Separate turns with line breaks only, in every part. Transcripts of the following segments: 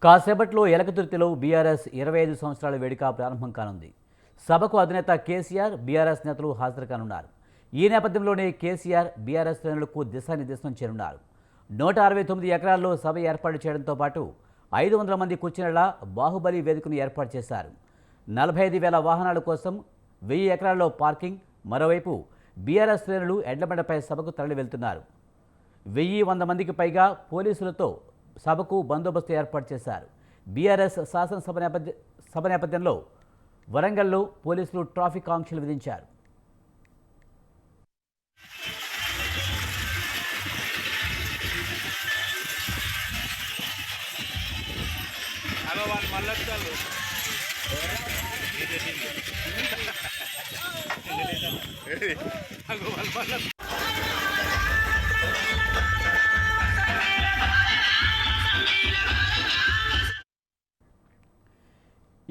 కాసేపట్లో ఎలకతుర్తిలో బీఆర్ఎస్ 25 సంవత్సరాల వేడుక ప్రారంభం కానుంది. సభకు అధినేత కేసీఆర్, బీఆర్ఎస్ నేతలు హాజరు కానున్నారు. ఈ నేపథ్యంలోనే కేసీఆర్ బీఆర్ఎస్ శ్రేణులకు దిశానిర్దేశం చేయనున్నారు. 169 ఎకరాల్లో సభ ఏర్పాటు చేయడంతో పాటు 500 మంది కూర్చునేలా బాహుబలి వేదికను ఏర్పాటు చేశారు. 45,000 వాహనాల కోసం 1000 ఎకరాల్లో పార్కింగ్. మరోవైపు బీఆర్ఎస్ శ్రేణులు ఎడ్లబండపై సభకు తరలి వెళ్తున్నారు. 1,100 మందికి పైగా పోలీసులతో సభకు బందోబస్తు ఏర్పాటు చేశారు. బీఆర్ఎస్ సభ నేపథ్యంలో వరంగల్లో పోలీసులు ట్రాఫిక్ ఆంక్షలు విధించారు.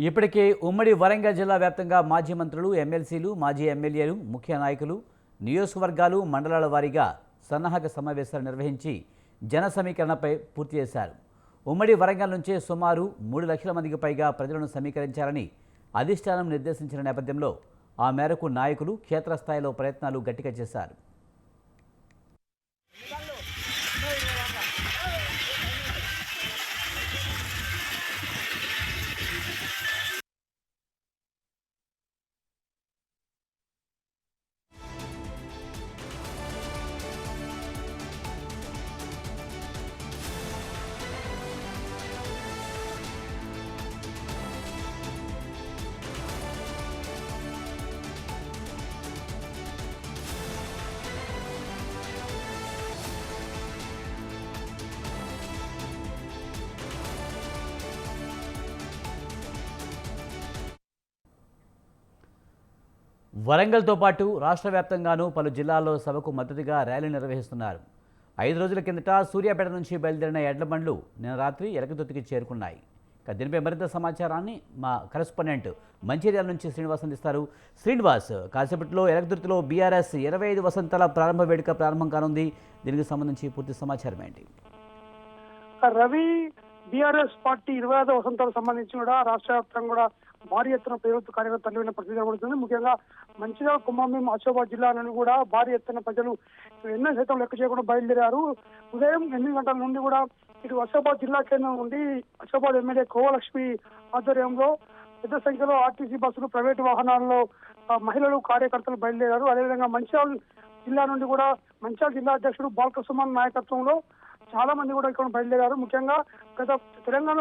ఇప్పటికే ఉమ్మడి వరంగల్ జిల్లా వ్యాప్తంగా మాజీ మంత్రులు, ఎమ్మెల్సీలు, మాజీ ఎమ్మెల్యేలు, ముఖ్య నాయకులు నియోజకవర్గాలు, మండలాల వారీగా సన్నాహక సమావేశాలు నిర్వహించి జన సమీకరణపై పూర్తి చేశారు. ఉమ్మడి వరంగల్ నుంచే సుమారు 3 లక్షల మందికి పైగా ప్రజలను సమీకరించాలని అధిష్టానం నిర్దేశించిన నేపథ్యంలో ఆ మేరకు నాయకులు క్షేత్రస్థాయిలో ప్రయత్నాలు గట్టిగా చేశారు. వరంగల్తో పాటు రాష్ట్ర వ్యాప్తంగానూ పలు జిల్లాల్లో సభకు మద్దతుగా ర్యాలీ నిర్వహిస్తున్నారు. 5 రోజుల కిందట సూర్యాపేట నుంచి బయలుదేరిన ఎడ్ల బండ్లు నిన్న రాత్రి ఎలకతుర్తికి చేరుకున్నాయి. దీనిపై మరింత సమాచారాన్ని మా కరెస్పాండెంట్ మంచిర్యాల నుంచి శ్రీనివాస్ అందిస్తారు. శ్రీనివాస్, కాసేపట్లో ఎలకతుర్తిలో బీఆర్ఎస్ 25 వసంతాల ప్రారంభ వేడుక ప్రారంభం కానుంది. దీనికి సంబంధించి పూర్తి సమాచారం ఏంటి?
రవి, బీఆర్ఎస్ పార్టీ 25 వసంతాలకు సంబంధించి కూడా రాష్ట్ర వ్యాప్తంగా కూడా భారీ ఎత్తున ప్రభుత్వ కార్యకర్తలు తరలిన పరిస్థితి కనబడుతుంది. ముఖ్యంగా మంచిర్యాల, కుమ్మభీం, ఆసిఫాబాద్ జిల్లా నుండి కూడా భారీ ఎత్తున ప్రజలు ఎన్నో శాతం లెక్క చేయకుండా బయలుదేరారు. ఉదయం 8 గంటల నుండి కూడా ఇటు ఆసిఫాబాద్ జిల్లా కేంద్రం నుండి ఆసిఫాబాద్ ఎమ్మెల్యే కోవలక్ష్మి ఆధ్వర్యంలో పెద్ద సంఖ్యలో ఆర్టీసీ బస్సులు, ప్రైవేటు వాహనాల్లో మహిళలు, కార్యకర్తలు బయలుదేరారు. అదేవిధంగా మంచిర్యాల జిల్లా నుండి కూడా మంచిర్యాల జిల్లా అధ్యక్షుడు బాలకృష్ణ నాయకత్వంలో చాలా మంది కూడా ఇక్కడ బయలుదేరారు. ముఖ్యంగా గత తెలంగాణ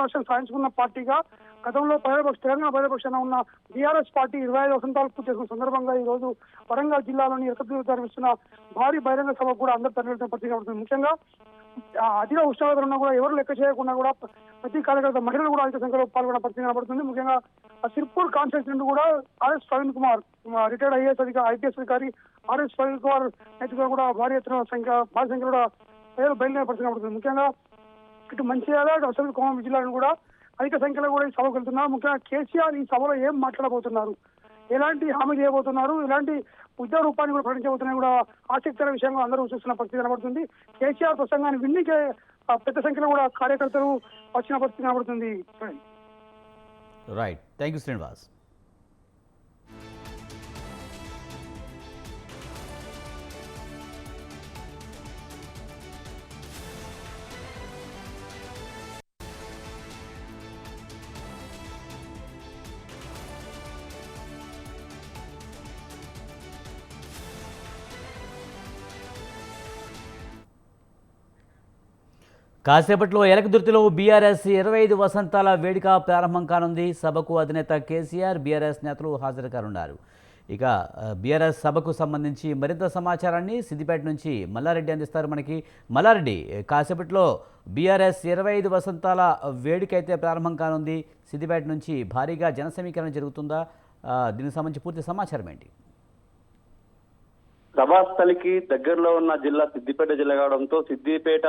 రాష్ట్రం సాధించుకున్న పార్టీగా గతంలో తెలంగాణ ప్రజాపక్షాన ఉన్న బీఆర్ఎస్ పార్టీ 25 వసంతాలు పూర్తి చేసుకున్న సందర్భంగా ఈ రోజు వరంగల్ జిల్లాలోని ఎలకతుర్తిలో నిర్వహిస్తున్న భారీ బహిరంగ సభకు కూడా అందరూ తరలిన పరిస్థితి కనబడుతుంది. ముఖ్యంగా అధిక ఉష్ణోగ్రతలు ఉన్నా కూడా ఎవరు లెక్క చేయకుండా కూడా ప్రతి కార్యకర్త మహిళలు కూడా అధిక సంఖ్యలో పాల్గొన్న పరిస్థితి కనబడుతుంది. ముఖ్యంగా సిర్పూర్ కాన్స్టిట్యూన్సీ నుండి కూడా RS Praveen Kumar, retired IPS అధికారి ఆర్ఎస్ ప్రవీణ్ కుమార్ నేతృత్వంలో కూడా భారీ సంఖ్యలో కూడా ప్రజలు బయలుదేరే పరిస్థితి కనబడుతుంది. ముఖ్యంగా ఇటు మంచిర్యాల, అసలు కోమం జిల్లాలను కూడా అధిక సంఖ్యలో కూడా ఈ సభకు వెళ్తున్నారు. ముఖ్యంగా కేసీఆర్ ఈ సభలో ఏం మాట్లాడబోతున్నారు, ఎలాంటి హామీ చేయబోతున్నారు, ఎలాంటి ఉద్యోగ రూపాన్ని కూడా ప్రకటించబోతున్నాయి కూడా ఆసక్తికర విషయంగా అందరూ చూస్తున్న పరిస్థితి కనబడుతుంది. కేసీఆర్ ప్రసంగాన్ని విన్నికే పెద్ద సంఖ్యలో కూడా కార్యకర్తలు వచ్చిన పరిస్థితి కనబడుతుంది.
Right, thank you Srinivas. కాసేపట్లో ఎలకతుర్తిలో బీఆర్ఎస్ 25 వసంతాల వేడుక ప్రారంభం కానుంది. సభకు అధినేత కేసీఆర్, బీఆర్ఎస్ నేతలు హాజరు కానున్నారు. ఇక బీఆర్ఎస్ సభకు సంబంధించి మరింత సమాచారాన్ని సిద్దిపేట నుంచి మల్లారెడ్డి అందిస్తారు మనకి. మల్లారెడ్డి, కాసేపట్లో బీఆర్ఎస్ 25 వసంతాల వేడుక అయితే ప్రారంభం కానుంది. సిద్దిపేట నుంచి భారీగా జన సమీకరణ జరుగుతుందా? దీనికి సంబంధించి పూర్తి సమాచారం ఏంటి?
సభాస్థలికి దగ్గరలో ఉన్న జిల్లా సిద్దిపేట జిల్లా కావడంతో సిద్దిపేట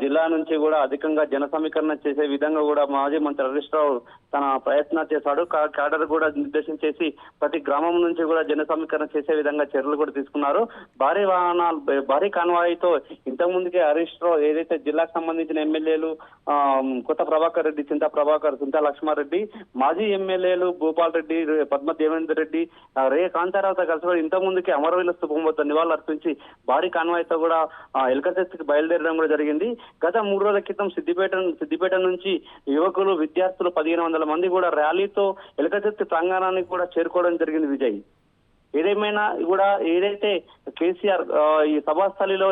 జిల్లా నుంచి కూడా అధికంగా జన సమీకరణ చేసే విధంగా కూడా మాజీ మంత్రి హరీష్ రావు తన ప్రయత్నం చేశాడు. క్యాడర్ కూడా నిర్దేశం చేసి ప్రతి గ్రామం నుంచి కూడా జన సమీకరణ చేసే విధంగా చర్యలు కూడా తీసుకున్నారు. భారీ వాహనాలు, భారీ కాన్వాయ్తో ఇంతకు ముందుకే హరీష్ రావు ఏదైతే జిల్లాకు సంబంధించిన ఎమ్మెల్యేలు కొత్త ప్రభాకర్ రెడ్డి, చింతా లక్ష్మారెడ్డి, మాజీ ఎమ్మెల్యేలు భూపాల్ రెడ్డి, పద్మ దేవేందర్ రెడ్డి, రే కాంతారావుతో కలిసి ఇంతకు ముందుకే అమరవీరుల స్థూపం వద్ద నివాళులు అర్పించి భారీ కాన్వాయ్తో కూడా ఎల్కచెత్తుకి బయలుదేరడం కూడా జరిగింది. గత 3 రోజుల క్రితం సిద్దిపేట నుంచి యువకులు, విద్యార్థులు 1500 మంది కూడా ర్యాలీతో ఎల్కచెత్తి ప్రాంగణానికి కూడా చేరుకోవడం జరిగింది. విజయ్, ఏదేమైనా కూడా ఏదైతే కేసీఆర్ ఈ సభాస్థలిలో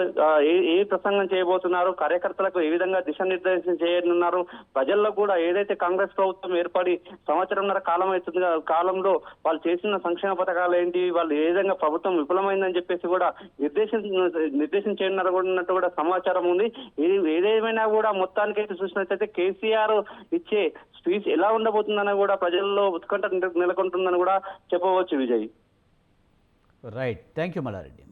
ఏ ప్రసంగం చేయబోతున్నారు, కార్యకర్తలకు ఏ విధంగా దిశానిర్దేశం చేయనున్నారు, ప్రజల్లో కూడా ఏదైతే కాంగ్రెస్ ప్రభుత్వం ఏర్పడి సంవత్సరంన్నర కాలం అవుతుంది కాలంలో వాళ్ళు చేసిన సంక్షేమ పథకాలు ఏంటి, వాళ్ళు ఏ విధంగా ప్రభుత్వం విఫలమైందని చెప్పేసి కూడా నిర్దేశం చేయనున్నట్టు కూడా సమాచారం ఉంది. ఏదేమైనా కూడా మొత్తానికైతే చూసినట్లయితే కేసీఆర్ ఇచ్చే స్పీచ్ ఎలా ఉండబోతుందని కూడా ప్రజల్లో ఉత్కంఠ నెలకొంటుందని కూడా చెప్పవచ్చు. Vijay,
right, thank you Mallareddy.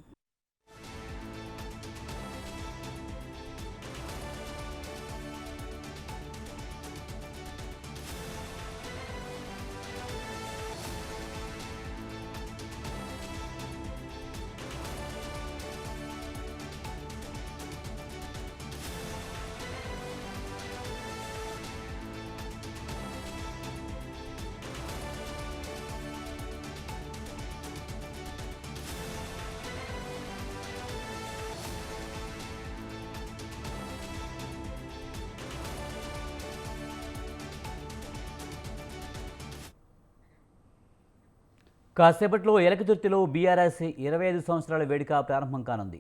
కాసేపట్లో ఎలకతుర్తిలో బీఆర్ఎస్ 25 సంవత్సరాల వేడుక ప్రారంభం కానుంది.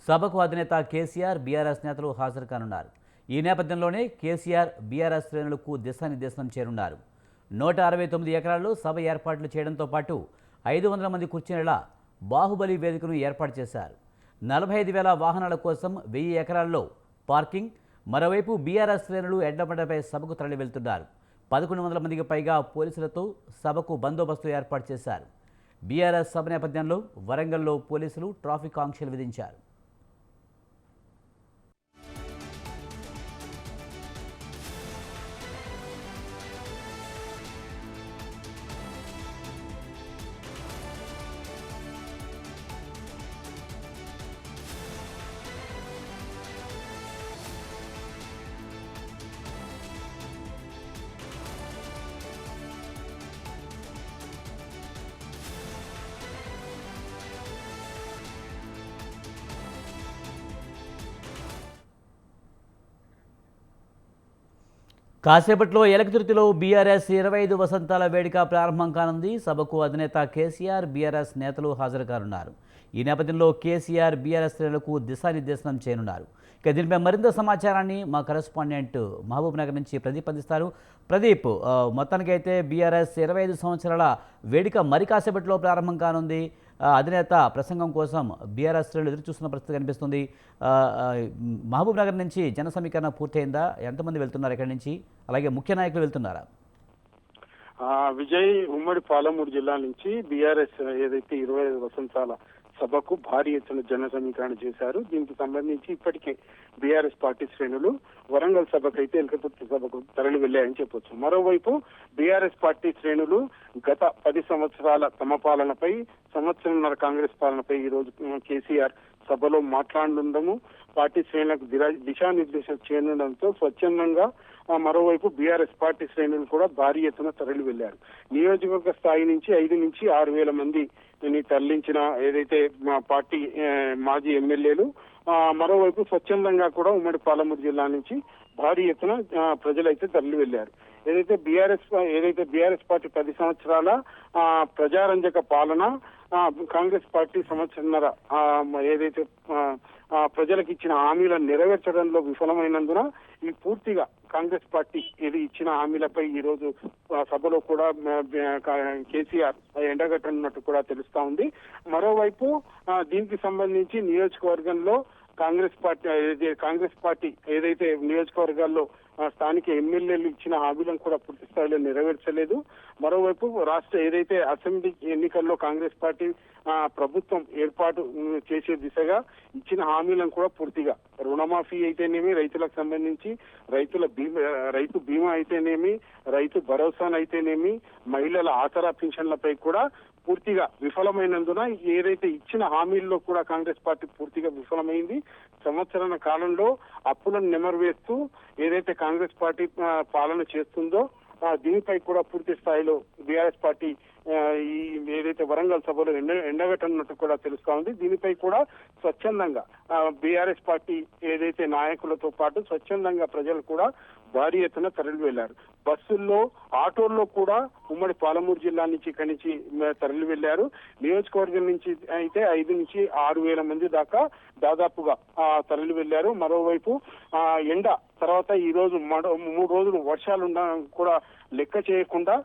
సభకు అధినేత కేసీఆర్, బీఆర్ఎస్ నేతలు హాజరు కానున్నారు. ఈ నేపథ్యంలోనే కేసీఆర్ బీఆర్ఎస్ శ్రేణులకు దిశానిర్దేశనం చేరున్నారు. 169 ఎకరాల్లో సభ ఏర్పాట్లు చేయడంతో పాటు 500 మంది కూర్చునేలా బాహుబలి వేదికను ఏర్పాటు చేశారు. 45,000 వాహనాల కోసం 1000 ఎకరాల్లో పార్కింగ్. మరోవైపు బీఆర్ఎస్ శ్రేణులు ఎడ్లబండపై సభకు తరలి వెళ్తున్నారు. 1100 మందికి పైగా పోలీసులతో సభకు బందోబస్తు ఏర్పాటు చేశారు. బీఆర్ఎస్ సభ నేపథ్యంలో వరంగల్లో పోలీసులు ట్రాఫిక్ ఆంక్షలు విధించారు. కాసేపట్లో ఎలకతుర్తిలో బీఆర్ఎస్ 25 వసంతాల వేడుక ప్రారంభం కానుంది. సభకు అధినేత కేసీఆర్, బీఆర్ఎస్ నేతలు హాజరు కానున్నారు. ఈ నేపథ్యంలో కేసీఆర్ బీఆర్ఎస్ శ్రేణులకు దిశానిర్దేశనం చేయనున్నారు. ఇక దీనిపై మరింత సమాచారాన్ని మా కరెస్పాండెంట్ మహబూబ్ నగర్ నుంచి ప్రదీప్ అందిస్తారు. ప్రదీప్, మొత్తానికైతే బీఆర్ఎస్ 25 సంవత్సరాల వేడుక మరి కాసేపట్లో ప్రారంభం కానుంది. అధినేత ప్రసంగం కోసం బీఆర్ఎస్ శ్రేణులు ఎదురు చూస్తున్న పరిస్థితి కనిపిస్తుంది. మహబూబ్ నగర్ నుంచి జన సమీకరణ పూర్తయిందా? ఎంతమంది వెళ్తున్నారు ఇక్కడి నుంచి? అలాగే ముఖ్య నాయకులు వెళ్తున్నారా?
విజయ్, ఉమ్మడి పాలమూరు జిల్లా నుంచి బీఆర్ఎస్ ఏదైతే 25 వసంతాల సభకు భారీ ఎత్తున జన సమీకరణ చేశారు. దీనికి సంబంధించి ఇప్పటికే బీఆర్ఎస్ పార్టీ శ్రేణులు వరంగల్ సభకైతే ఎలకతుర్తి సభకు తరలి వెళ్లాయని చెప్పొచ్చు. మరోవైపు బీఆర్ఎస్ పార్టీ శ్రేణులు గత 10 సంవత్సరాల తమ పాలనపై, సంవత్సరంన్నర కాంగ్రెస్ పాలనపై ఈ రోజు కేసీఆర్ సభలో మాట్లాడనుండము, పార్టీ శ్రేణులకు దిశానిర్దేశం చేయనుండడంతో స్వచ్ఛందంగా మరోవైపు బీఆర్ఎస్ పార్టీ శ్రేణులు కూడా భారీ ఎత్తున తరలి వెళ్లారు. నియోజకవర్గ స్థాయి నుంచి 5 నుంచి 6,000 మంది తరలించిన ఏదైతే మా పార్టీ మాజీ ఎమ్మెల్యేలు, మరోవైపు స్వచ్ఛందంగా కూడా ఉమ్మడి పాలమూరు జిల్లా నుంచి భారీ ఎత్తున ప్రజలైతే తరలి వెళ్లారు. ఏదైతే బీఆర్ఎస్ పార్టీ 10 సంవత్సరాల ప్రజారంజక పాలన, కాంగ్రెస్ పార్టీ సంవత్సరంన్నర ఏదైతే ప్రజలకు ఇచ్చిన హామీలను నెరవేర్చడంలో విఫలమైనందున ఈ పూర్తిగా కాంగ్రెస్ పార్టీ ఇది ఇచ్చిన హామీలపై ఈ రోజు సభలో కూడా కేసీఆర్ ఎండగట్టనున్నట్టు కూడా తెలుస్తా ఉంది. మరోవైపు దీనికి సంబంధించి నియోజకవర్గంలో కాంగ్రెస్ పార్టీ ఏదైతే నియోజకవర్గాల్లో స్థానిక ఎమ్మెల్యేలు ఇచ్చిన హామీలను కూడా పూర్తి స్థాయిలో నెరవేర్చలేదు. మరోవైపు రాష్ట్ర ఏదైతే అసెంబ్లీ ఎన్నికల్లో కాంగ్రెస్ పార్టీ ప్రభుత్వం ఏర్పాటు చేసే దిశగా ఇచ్చిన హామీలను కూడా పూర్తిగా రుణమాఫీ అయితేనేమి, రైతులకు సంబంధించి రైతు బీమా అయితేనేమి, రైతు భరోసానైతేనేమి, మహిళల ఆసరా పింఛన్లపై కూడా పూర్తిగా విఫలమైనందున ఏదైతే ఇచ్చిన హామీల్లో కూడా కాంగ్రెస్ పార్టీ పూర్తిగా విఫలమైంది. సంవత్సరాల కాలంలో అప్పులను నెమరువేస్తూ ఏదైతే కాంగ్రెస్ పార్టీ పాలన చేస్తుందో దీనిపై కూడా పూర్తి స్థాయిలో బీఆర్ఎస్ పార్టీ ఈ ఏదైతే వరంగల్ సభలో ఎండగట్టనున్నట్టు కూడా తెలుస్తా ఉంది. దీనిపై కూడా స్వచ్ఛందంగా బీఆర్ఎస్ పార్టీ ఏదైతే నాయకులతో పాటు స్వచ్ఛందంగా ప్రజలు కూడా భారీ ఎత్తున తరలి వెళ్లారు. బస్సుల్లో, ఆటోల్లో కూడా ఉమ్మడి పాలమూరు జిల్లా నుంచి ఇక్కడి నుంచి తరలి వెళ్లారు. నియోజకవర్గం నుంచి అయితే 5 నుంచి 6,000 మంది దాకా దాదాపుగా తరలి వెళ్లారు. మరోవైపు ఎండ తర్వాత ఈ రోజు 3 రోజులు వర్షాలు కూడా లెక్క చేయకుండా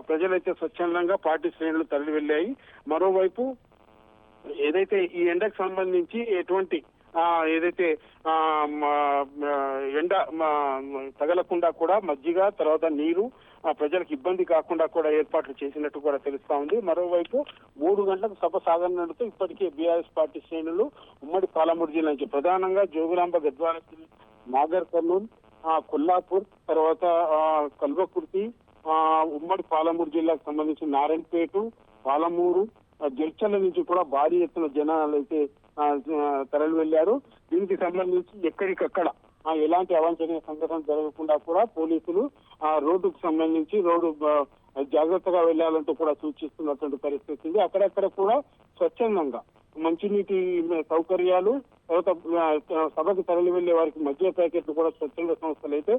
ప్రజలైతే స్వచ్ఛందంగా పార్టీ శ్రేణులు తరలి వెళ్ళాయి. మరోవైపు ఏదైతే ఈ ఎండకు సంబంధించి ఎటువంటి ఏదైతే ఎండ తగలకుండా కూడా మజ్జిగ తర్వాత నీరు ప్రజలకు ఇబ్బంది కాకుండా కూడా ఏర్పాట్లు చేసినట్టు కూడా తెలుస్తా ఉంది. మరోవైపు 3 గంటలకు సభ సాగనున్నట్టు ఇప్పటికే బీఆర్ఎస్ పార్టీ శ్రేణులు ఉమ్మడి పాలమూరు జిల్లా నుంచి ప్రధానంగా జోగులాంబ గద్వాల, నాగర్ కర్నూల్, కొల్లాపూర్, తర్వాత కల్వకుర్తి, ఉమ్మడి పాలమూరు జిల్లాకు సంబంధించిన నారాయణపేట, పాలమూరు, జడ్చర్ల నుంచి కూడా భారీ ఎత్తున జనాలు అయితే తరలి వెళ్లారు. దీనికి సంబంధించి ఎక్కడికక్కడ ఎలాంటి అవాంఛనీయ సంఘటన జరగకుండా కూడా పోలీసులు రోడ్డుకు సంబంధించి జాగ్రత్తగా వెళ్లాలంటూ కూడా సూచిస్తున్నటువంటి పరిస్థితి ఉంది. అక్కడక్కడ కూడా స్వచ్ఛందంగా మంచినీటి సౌకర్యాలు, తర్వాత సభకు తరలి వెళ్లే వారికి మద్య ప్యాకెట్లు కూడా స్వచ్ఛంద సంస్థలు అయితే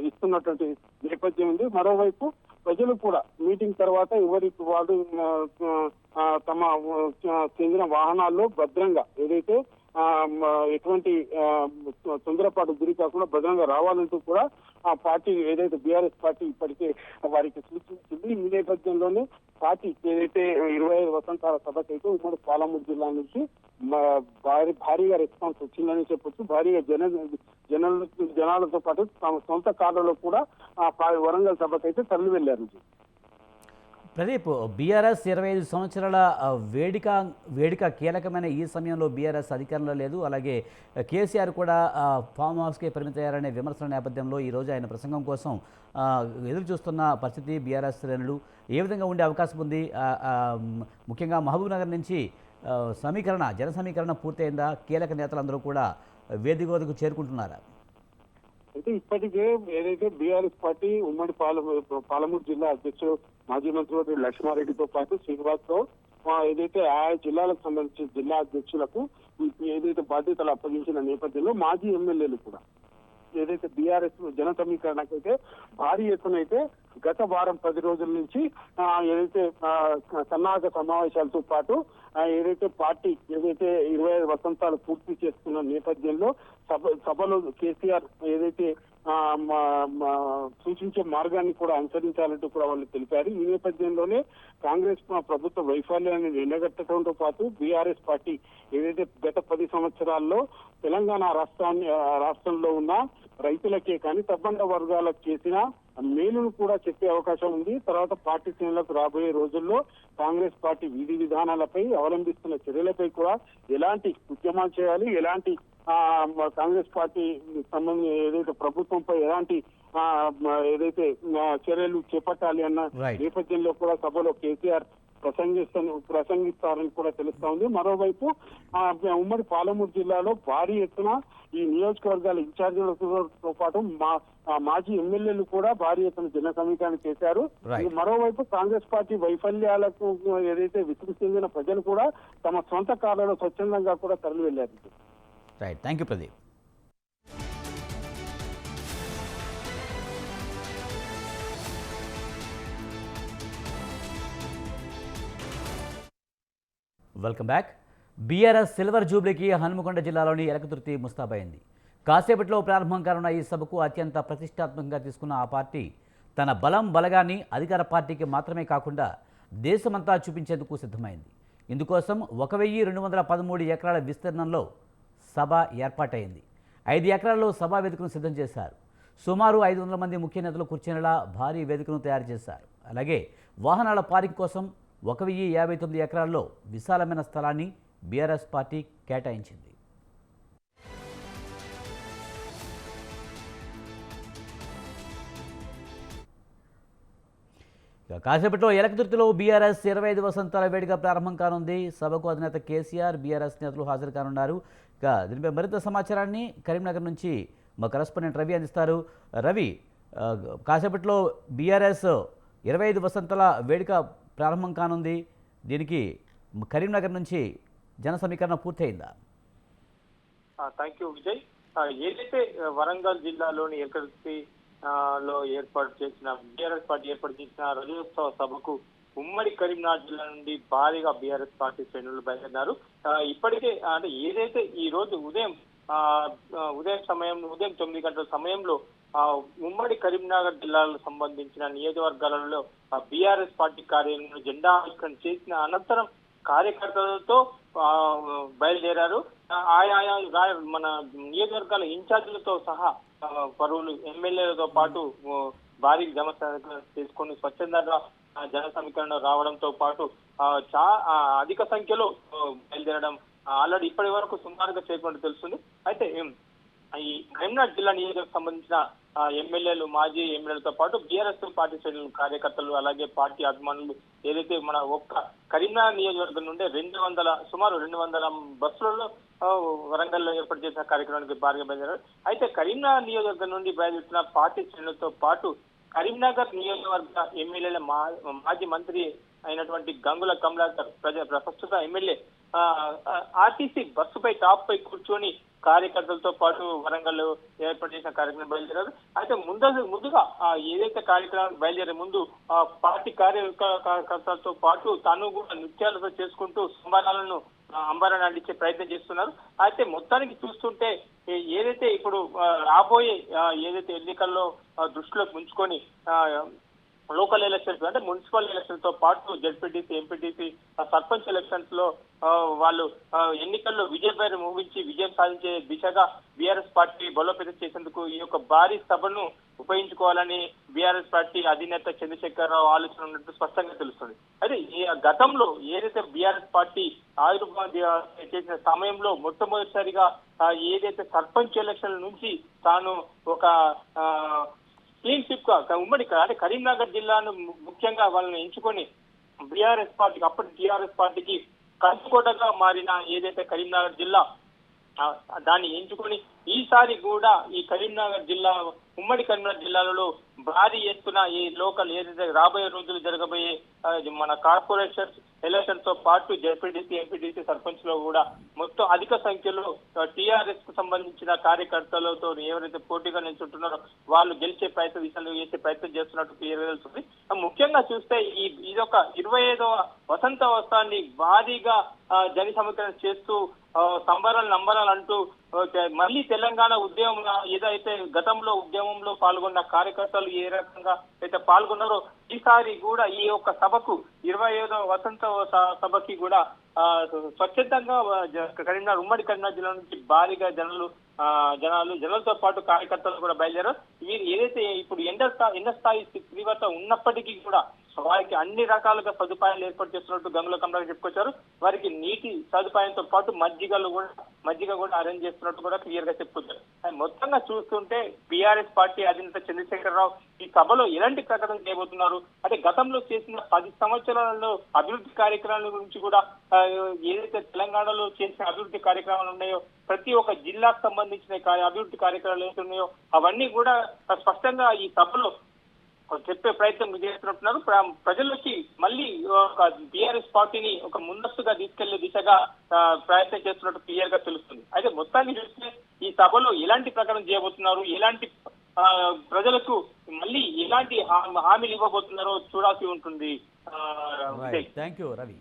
ఇస్తున్నటువంటి నేపథ్యం ఉంది. మరోవైపు ప్రజలు కూడా మీటింగ్ తర్వాత ఎవరికి వాళ్ళు తమ చెందిన వాహనాల్లో భద్రంగా ఏదైతే ఎటువంటి తొందరపాటు గురి కాకుండా భద్రంగా రావాలంటూ కూడా ఆ పార్టీ ఏదైతే బీఆర్ఎస్ పార్టీ ఇప్పటికే వారికి సూచించింది. ఈ నేపథ్యంలోనే పార్టీ ఏదైతే 25 వసంతాల సభకైతే ఉమ్మడి పాలమూరు జిల్లా నుంచి భారీగా రెస్పాన్స్ వచ్చిందని చెప్పొచ్చు. భారీగా జనాలతో పాటు తమ సొంత కార్లలో కూడా వరంగల్ సభకైతే తరలి వెళ్లారు.
ప్రదీప్, బీఆర్ఎస్ 25 సంవత్సరాల వేడుక కీలకమైన ఈ సమయంలో బీఆర్ఎస్ అధికారంలో లేదు. అలాగే కేసీఆర్ కూడా ఫామ్ హౌస్కే పరిమితయ్యారనే విమర్శల నేపథ్యంలో ఈరోజు ఆయన ప్రసంగం కోసం ఎదురు చూస్తున్న పరిస్థితి బీఆర్ఎస్ శ్రేణులు ఏ విధంగా ఉండే అవకాశం ఉంది? ముఖ్యంగా మహబూబ్ నగర్ నుంచి జన సమీకరణ పూర్తయిందా? కీలక నేతలందరూ కూడా వేదిక వద్దకు చేరుకుంటున్నారా?
అయితే ఇప్పటికే ఏదైతే బీఆర్ఎస్ పార్టీ ఉమ్మడి పాలమూరు జిల్లా అధ్యక్షుడు మాజీ మంత్రి లక్ష్మారెడ్డితో పాటు శ్రీనివాసరావు ఏదైతే ఆయా జిల్లాలకు సంబంధించిన జిల్లా అధ్యక్షులకు ఏదైతే బాధ్యతలు అప్పగించిన నేపథ్యంలో మాజీ ఎమ్మెల్యేలు కూడా ఏదైతే బీఆర్ఎస్ జన సమీకరణకైతే భారీ ఎత్తున అయితే గత వారం 10 రోజుల నుంచి ఏదైతే సన్నాహక సమావేశాలతో పాటు ఏదైతే పార్టీ ఏదైతే 25 వసంతాలు పూర్తి చేస్తున్న నేపథ్యంలో సభలో కేసీఆర్ ఏదైతే సూచించే మార్గాన్ని కూడా అనుసరించాలంటూ కూడా వాళ్ళు తెలిపారు. ఈ నేపథ్యంలోనే కాంగ్రెస్ ప్రభుత్వ వైఫల్యాన్ని ఎండగట్టడంతో పాటు బీఆర్ఎస్ పార్టీ ఏదైతే గత 10 సంవత్సరాల్లో తెలంగాణ రాష్ట్రంలో ఉన్న రైతులకే కానీ తప్పండ వర్గాలకు చేసిన మేలును కూడా చెప్పే అవకాశం ఉంది. తర్వాత పార్టీ శ్రేణులకు రాబోయే రోజుల్లో కాంగ్రెస్ పార్టీ విధి విధానాలపై అవలంబిస్తున్న చర్యలపై కూడా ఎలాంటి ఉద్యమాలు చేయాలి, ఎలాంటి కాంగ్రెస్ పార్టీ సంబంధించి ఏదైతే ప్రభుత్వంపై ఎలాంటి ఏదైతే చర్యలు చేపట్టాలి అన్న నేపథ్యంలో కూడా సభలో కేసీఆర్ ప్రసంగిస్తారని కూడా తెలుస్తా ఉంది. మరోవైపు ఉమ్మడి పాలమూరు జిల్లాలో భారీ ఎత్తున ఈ నియోజకవర్గాల ఇన్ఛార్జీలతో పాటు మాజీ ఎమ్మెల్యేలు కూడా భారీ ఎత్తున జన సమీకరణ చేశారు. మరోవైపు కాంగ్రెస్ పార్టీ వైఫల్యాలకు ఏదైతే విసుగు చెందిన ప్రజలు కూడా తమ సొంత కార్లలో స్వచ్ఛందంగా కూడా తరలి వెళ్లారు.
Right, thank you Pradeep. Welcome back. BRS silver జూబ్లీకి హనుమకొండ జిల్లాలోని ఎలకతుర్తి ముస్తాబైంది. కాసేపట్లో ప్రారంభం కానున్న ఈ సభకు అత్యంత ప్రతిష్టాత్మకంగా తీసుకున్న ఆ పార్టీ తన బలగాన్ని అధికార పార్టీకి మాత్రమే కాకుండా దేశమంతా చూపించేందుకు సిద్ధమైంది. ఇందుకోసం 1213 ఎకరాల విస్తీర్ణంలో సభ ఏర్పాటైంది. 5 ఎకరాల్లో సభా వేదికను సిద్ధం చేశారు. సుమారు 500 మంది ముఖ్య నేతలు కూర్చునేలా భారీ వేదికను తయారు చేశారు. అలాగే వాహనాల పార్కింగ్ కోసం 1059 ఎకరాల్లో విశాలమైన స్థలాన్ని బీఆర్ఎస్ పార్టీ కేటాయించింది. కాసేపట్లో ఎలకతుర్తిలో బీఆర్ఎస్ 25 వసంతాల వేడుక ప్రారంభం కానుంది. సభకు అధినేత కేసీఆర్, బీఆర్ఎస్ నేతలు హాజరు కానున్నారు. ఇక దీనిపై మరింత సమాచారాన్ని కరీంనగర్ నుంచి మా కరెస్పాండెంట్ రవి అందిస్తారు. రవి, కాసేపట్లో బీఆర్ఎస్ 25 వసంతాల వేడుక ప్రారంభం కానుంది. దీనికి కరీంనగర్ నుంచి జన సమీకరణ పూర్తయిందా?
Thank you Vijay. ఏదైతే వరంగల్ జిల్లాలోని ఎలకతుర్తి లో ఏర్పాటు చేసిన బీఆర్ఎస్ పార్టీ ఏర్పాటు చేసిన రజతోత్సవ సభకు ఉమ్మడి కరీంనగర్ జిల్లా నుండి భారీగా బీఆర్ఎస్ పార్టీ శ్రేణులు బయలుదేరారు. ఇప్పటికే అంటే ఏదైతే ఈ రోజు ఉదయం 9 గంటల సమయంలో ఉమ్మడి కరీంనగర్ జిల్లాలకు సంబంధించిన నియోజకవర్గాలలో బీఆర్ఎస్ పార్టీ కార్యాలయంలో జెండా ఆవిష్కరణ చేసిన అనంతరం కార్యకర్తలతో బయలుదేరారు. ఆయా మన నియోజకవర్గాల ఇన్ఛార్జీలతో సహా పరువులు ఎమ్మెల్యేలతో పాటు భారీ జన తీసుకొని స్వచ్ఛందంగా జన సమీకరణ రావడంతో పాటు అధిక సంఖ్యలో బయలుదేరడం ఆల్రెడీ ఇప్పటి వరకు సుమారుగా చేరుకున్నట్టు తెలుస్తుంది. అయితే ఈ కరీంనగర్ జిల్లా నియోజకవర్గం సంబంధించిన ఎమ్మెల్యేలు, మాజీ ఎమ్మెల్యేలతో పాటు బీఆర్ఎస్ పార్టీ శ్రేణులు, కార్యకర్తలు, అలాగే పార్టీ అభిమానులు ఏదైతే మన ఒక్క కరీంనగర్ నియోజకవర్గం నుండి సుమారు 200 బస్సులలో వరంగల్లో ఏర్పాటు చేసిన కార్యక్రమానికి భారీగా బయలుదేరారు. అయితే కరీంనగర్ నియోజకవర్గం నుండి బయలుదేరుతున్న పార్టీ శ్రేణులతో పాటు కరీంనగర్ నియోజకవర్గ ఎమ్మెల్యేల మాజీ మంత్రి అయినటువంటి గంగుల కమలాకర్, ప్రస్తుత ఎమ్మెల్యే ఆర్టీసీ బస్సుపై టాప్ పై కూర్చొని కార్యకర్తలతో పాటు వరంగల్ ఏర్పాటు చేసిన కార్యక్రమం బయలుదేరారు. అయితే ముందుగా ఏదైతే కార్యక్రమం బయలుదేరే ముందు పార్టీ కార్యకర్తలతో పాటు తాను కూడా నృత్యాలతో చేసుకుంటూ సంబరాలను అంబరాన్ని అందించే ప్రయత్నం చేస్తున్నారు. అయితే మొత్తానికి చూస్తుంటే ఏదైతే ఇప్పుడు రాబోయే ఏదైతే ఎన్నికల్లో దృష్టిలో ఉంచుకొని లోకల్ ఎలక్షన్స్ అంటే మున్సిపల్ ఎలక్షన్స్ తో పాటు జెడ్పీటీసీ, ఎంపీటీసీ, సర్పంచ్ ఎలక్షన్స్ లో వాళ్ళు ఎన్నికల్లో విజయపేట ముగించి విజయం సాధించే దిశగా బీఆర్ఎస్ పార్టీ బలోపేతం చేసేందుకు ఈ యొక్క భారీ సభను ఉపయోగించుకోవాలని బీఆర్ఎస్ పార్టీ అధినేత చంద్రశేఖరరావు ఆలోచన ఉన్నట్టు స్పష్టంగా తెలుస్తుంది. అయితే గతంలో ఏదైతే బీఆర్ఎస్ పార్టీ ఆవిర్భావం చేసిన సమయంలో మొట్టమొదటిసారిగా ఏదైతే సర్పంచ్ ఎలక్షన్ల నుంచి తాను ఒక క్లీన్ స్వీప్ గా ఉమ్మడి అంటే కరీంనగర్ జిల్లాను ముఖ్యంగా వాళ్ళని ఎంచుకొని బీఆర్ఎస్ పార్టీకి అప్పటి టీఆర్ఎస్ పార్టీకి కంచుకోటగా మారిన ఏదైతే కరీంనగర్ జిల్లా దాన్ని ఎంచుకొని ఈసారి కూడా ఈ కరీంనగర్ జిల్లా ఉమ్మడి కరీంనగర్ జిల్లాలలో భారీ ఎత్తున ఈ లోకల్ ఏదైతే రాబోయే రోజులు జరగబోయే మన కార్పొరేషన్ ఎలక్షన్ తో పాటు జెడ్పీటీసీ, ఎంపీటీసీ, సర్పంచ్ లో కూడా మొత్తం అధిక సంఖ్యలో టీఆర్ఎస్ కు సంబంధించిన కార్యకర్తలతో ఎవరైతే పోటీగా నిల్చుంటున్నారో వాళ్ళు గెలిచే దిశలో చేసే ప్రయత్నం చేస్తున్నట్టు క్లియర్గా తెలుస్తుంది. ముఖ్యంగా చూస్తే ఇదొక 25వ వసంతోత్సవాన్ని భారీగా జన సమీకరణ చేస్తూ సంబరాలు అంటూ మళ్ళీ తెలంగాణ ఉద్యమం ఏదైతే గతంలో ఉద్యమంలో పాల్గొన్న కార్యకర్తలు ఏ రకంగా అయితే పాల్గొన్నారో ఈసారి కూడా ఈ యొక్క సభకు 25వ వసంత సభకి కూడా స్వచ్ఛందంగా కరీంనగర్ ఉమ్మడి కరీంనగర్ జిల్లా నుంచి భారీగా జనాలతో పాటు కార్యకర్తలు కూడా బయలుదేరారు. వీరు ఏదైతే ఇప్పుడు ఎండ స్థాయి తీవ్రత ఉన్నప్పటికీ కూడా వారికి అన్ని రకాలుగా సదుపాయాలు ఏర్పాటు చేస్తున్నట్టు గంగుల కమలాకర్ చెప్పుకొచ్చారు. వారికి నీటి సదుపాయంతో పాటు మజ్జిగ కూడా అరేంజ్ చేస్తున్నట్టు కూడా క్లియర్ గా చెప్పుకొచ్చారు. మొత్తంగా చూస్తుంటే బీఆర్ఎస్ పార్టీ అధినేత చంద్రశేఖరరావు ఈ సభలో ఎలాంటి ప్రకటన చేయబోతున్నారు అంటే గతంలో చేసిన 10 సంవత్సరాలలో అభివృద్ధి కార్యక్రమాల గురించి కూడా ఏదైతే తెలంగాణలో చేసిన అభివృద్ధి కార్యక్రమాలు ఉన్నాయో ప్రతి ఒక్క జిల్లాకు సంబంధించిన అభివృద్ధి కార్యక్రమాలు ఏతున్నాయో అవన్నీ కూడా స్పష్టంగా ఈ సభలో చెప్పే ప్రయత్నం చేస్తున్నట్టున్నారు. ప్రజల్లోకి మళ్ళీ ఒక బీఆర్ఎస్ పార్టీని ఒక ముందస్తుగా తీసుకెళ్లే దిశగా ప్రయత్నం చేస్తున్నట్టు క్లియర్ గా తెలుస్తుంది. అయితే మొత్తాన్ని చూస్తే ఈ సభలో ఎలాంటి ప్రకటన చేయబోతున్నారు, ఎలాంటి ప్రజలకు మళ్ళీ ఎలాంటి హామీలు ఇవ్వబోతున్నారో చూడాల్సి ఉంటుంది.
Thank you Ravi.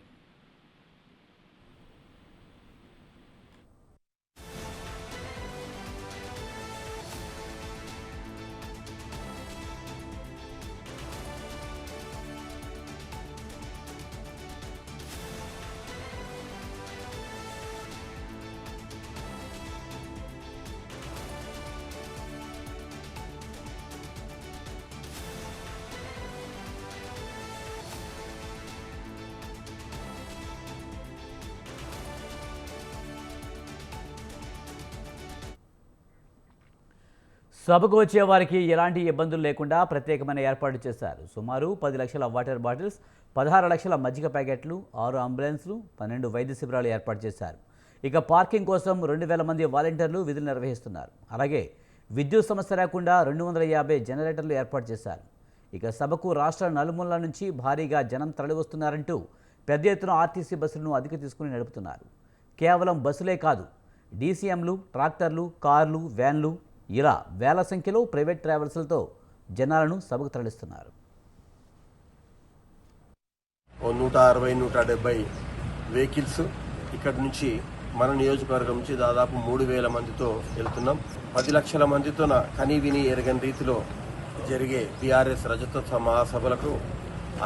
సభకు వచ్చే వారికి ఎలాంటి ఇబ్బందులు లేకుండా ప్రత్యేకమైన ఏర్పాటు చేశారు. సుమారు 10 లక్షల వాటర్ బాటిల్స్, 16 లక్షల మజ్జిగ ప్యాకెట్లు, 6 అంబులెన్స్లు, 12 వైద్య శిబిరాలు ఏర్పాటు చేశారు. ఇక పార్కింగ్ కోసం 2000 మంది వాలంటీర్లు విధులు నిర్వహిస్తున్నారు. అలాగే విద్యుత్ సమస్య లేకుండా 250 జనరేటర్లు ఏర్పాటు చేశారు. ఇక సభకు రాష్ట్ర నలుమూలల నుంచి భారీగా జనం తరలివస్తున్నారంటూ పెద్ద ఎత్తున ఆర్టీసీ బస్సులను అద్దెకు తీసుకుని నడుపుతున్నారు. కేవలం బస్సులే కాదు, డీసీఎంలు, ట్రాక్టర్లు, కార్లు, వ్యాన్లు ఇలా వేల సంఖ్యలో ప్రైవేట్ ట్రావెల్స్లతో జనాలను సభకు తరలిస్తున్నారు.
160-170 వెహికల్స్ ఇక్కడ నుంచి మన నియోజకవర్గం నుంచి దాదాపు 3000 మందితో వెళ్తున్నాం. 10 లక్షల మందితో కనీ విని ఎరగని రీతిలో జరిగే బీఆర్ఎస్ రజతోత్సవ మహాసభలకు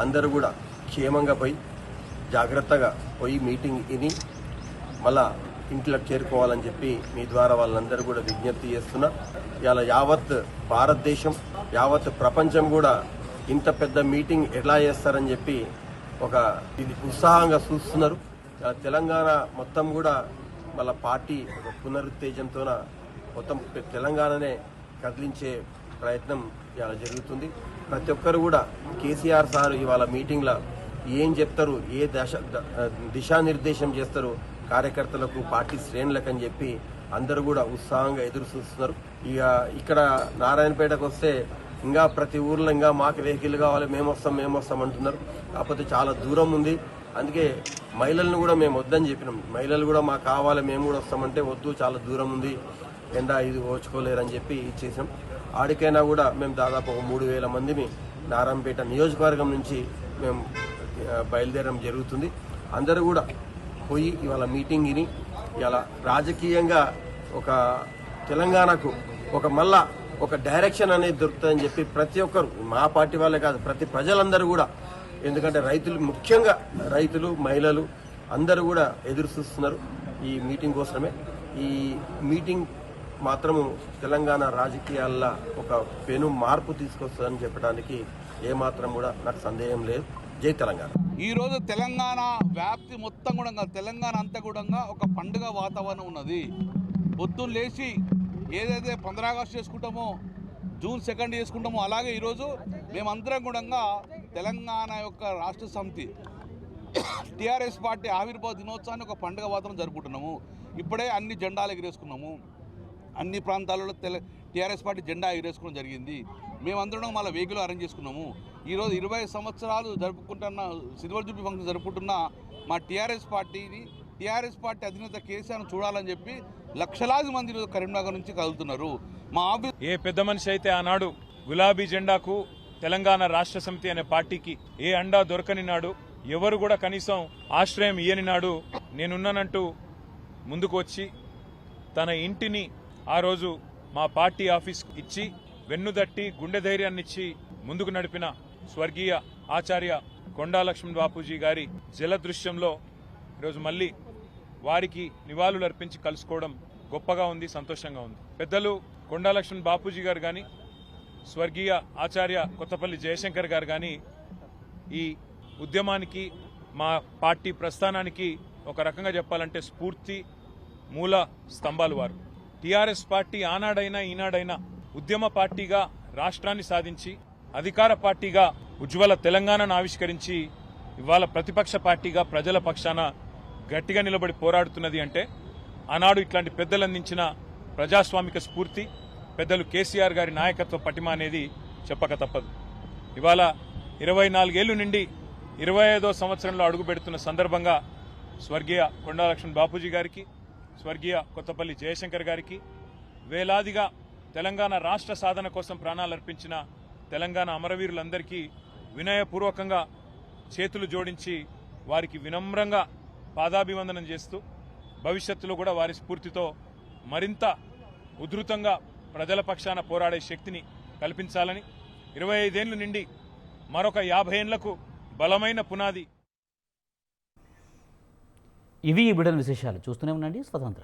అందరూ కూడా క్షేమంగా పోయి జాగ్రత్తగా పోయి మీటింగ్ విని మళ్ళా ఇంట్లోకి చేరుకోవాలని చెప్పి మీ ద్వారా వాళ్ళందరూ కూడా విజ్ఞప్తి చేస్తున్నా. ఇలా యావత్ భారతదేశం, యావత్ ప్రపంచం కూడా ఇంత పెద్ద మీటింగ్ ఎలా చేస్తారని చెప్పి ఒక ఇది ఉత్సాహంగా చూస్తున్నారు. తెలంగాణ మొత్తం కూడా మళ్ళా పార్టీ ఒక పునరుత్తేజంతో మొత్తం తెలంగాణనే కదిలించే ప్రయత్నం ఇలా జరుగుతుంది. ప్రతి ఒక్కరు కూడా కేసీఆర్ సార్ ఇవాళ మీటింగ్లో ఏం చెప్తారు, ఏ దిశానిర్దేశం చేస్తారు కార్యకర్తలకు, పార్టీ శ్రేణులకు అని చెప్పి అందరూ కూడా ఉత్సాహంగా ఎదురు చూస్తున్నారు. ఇక ఇక్కడ నారాయణపేటకు వస్తే ఇంకా ప్రతి ఊర్లో ఇంకా మాకు వెహికల్ కావాలి, మేము వస్తాం అంటున్నారు. కాకపోతే చాలా దూరం ఉంది. అందుకే మహిళలను కూడా మేము వద్దని చెప్పినాం. మహిళలు కూడా మాకు కావాలి, మేము కూడా వస్తామంటే వద్దు, చాలా దూరం ఉంది, ఎండ ఇది ఓచుకోలేరని చెప్పి ఇచ్చేసాం. ఆడికైనా కూడా మేము దాదాపు 3000 మందిని నారాయణపేట నియోజకవర్గం నుంచి మేము బయలుదేరడం జరుగుతుంది. అందరూ కూడా పోయి ఇవాళ మీటింగ్ విని ఇలా రాజకీయంగా ఒక తెలంగాణకు మళ్ళా ఒక డైరెక్షన్ అనేది దొరుకుతుందని చెప్పి ప్రతి ఒక్కరు, మా పార్టీ వాళ్ళే కాదు, ప్రతి ప్రజలందరూ కూడా, ఎందుకంటే రైతులు, ముఖ్యంగా రైతులు, మహిళలు అందరూ కూడా ఎదురు చూస్తున్నారు ఈ మీటింగ్ కోసమే. ఈ మీటింగ్ మాత్రము తెలంగాణ రాజకీయాల్లో ఒక పెను మార్పు తీసుకొస్తుందని చెప్పడానికి ఏమాత్రం కూడా నాకు సందేహం లేదు. జై తెలంగాణ.
ఈరోజు తెలంగాణ వ్యాప్తి మొత్తం కూడా, తెలంగాణ అంతా కూడా ఒక పండుగ వాతావరణం ఉన్నది. పొద్దున్న లేచి ఏదైతే 15 ఆగస్టు చేసుకుంటామో, జూన్ 2 చేసుకుంటామో, అలాగే ఈరోజు మేమందరం కూడా తెలంగాణ యొక్క రాష్ట్ర సమితి టీఆర్ఎస్ పార్టీ ఆవిర్భావ దినోత్సవాన్ని ఒక పండుగ వాతావరణం జరుపుకుంటున్నాము. ఇప్పుడే అన్ని జెండాలు ఎగిరేసుకున్నాము. అన్ని ప్రాంతాలలో టీఆర్ఎస్ పార్టీ జెండా ఎగిరేసుకోవడం జరిగింది. మేమందరం మళ్ళీ వెహికల్ అరేంజ్ చేసుకున్నాము. ఈరోజు 20 సంవత్సరాలు జరుపుకుంటున్న సిల్వర్ జూబ్లీ ఫంక్షన్ జరుపుకుంటున్న మా టీఆర్ఎస్ పార్టీ అధినేత కేసీఆర్ను చూడాలని చెప్పి లక్షలాది మంది ఈరోజు కరీంనగర్ నుంచి కదులుతున్నారు. మా ఆఫీస్
ఏ పెద్ద మనిషి అయితే ఆనాడు గులాబీ జెండాకు, తెలంగాణ రాష్ట్ర సమితి అనే పార్టీకి ఏ అండా దొరకని నాడు, ఎవరు కూడా కనీసం ఆశ్రయం ఇయ్యని నాడు నేనున్నానంటూ ముందుకు వచ్చి తన ఇంటిని ఆ రోజు మా పార్టీ ఆఫీస్కు ఇచ్చి వెన్నుదట్టి గుండె ధైర్యాన్నిచ్చి ముందుకు నడిపిన స్వర్గీయ ఆచార్య కొండా లక్ష్మణ్ బాపూజీ గారి జలదృశ్యంలో ఈరోజు మళ్ళీ వారికి నివాళులు అర్పించి కలుసుకోవడం గొప్పగా ఉంది, సంతోషంగా ఉంది. పెద్దలు కొండా లక్ష్మణ్ బాపూజీ గారు కానీ, స్వర్గీయ ఆచార్య కొత్తపల్లి జయశంకర్ గారు కానీ ఈ ఉద్యమానికి, మా పార్టీ ప్రస్థానానికి ఒక రకంగా చెప్పాలంటే స్ఫూర్తి, మూల స్తంభాలు వారు. టీఆర్ఎస్ పార్టీ ఆనాడైనా ఈనాడైనా ఉద్యమ పార్టీగా రాష్ట్రాన్ని సాధించి, అధికార పార్టీగా ఉజ్వల తెలంగాణను ఆవిష్కరించి, ఇవాళ ప్రతిపక్ష పార్టీగా ప్రజల పక్షాన గట్టిగా నిలబడి పోరాడుతున్నది అంటే ఆనాడు ఇట్లాంటి పెద్దలు అందించిన ప్రజాస్వామిక స్ఫూర్తి, పెద్దలు కేసీఆర్ గారి నాయకత్వ పటిమ అనేది చెప్పక తప్పదు. ఇవాళ 24 ఏళ్లు నుండి 25వ సంవత్సరంలో అడుగుపెడుతున్న సందర్భంగా స్వర్గీయ కొండా లక్ష్మణ్ బాపూజీ గారికి, స్వర్గీయ కొత్తపల్లి జయశంకర్ గారికి, వేలాదిగా తెలంగాణ రాష్ట్ర సాధన కోసం ప్రాణాలు అర్పించిన తెలంగాణ అమరవీరులందరికీ వినయపూర్వకంగా చేతులు జోడించి వారికి వినమ్రంగా పాదాభివందనం చేస్తూ, భవిష్యత్తులో కూడా వారి స్ఫూర్తితో మరింత ఉధృతంగా ప్రజల పక్షాన పోరాడే శక్తిని కల్పించాలని, 25 ఏళ్ల నుండి మరొక 50 ఏళ్లకు బలమైన పునాది.
ఇవి ఈ బిడ్డల విశేషాలు. చూస్తూనే ఉండండి స్వతంత్ర.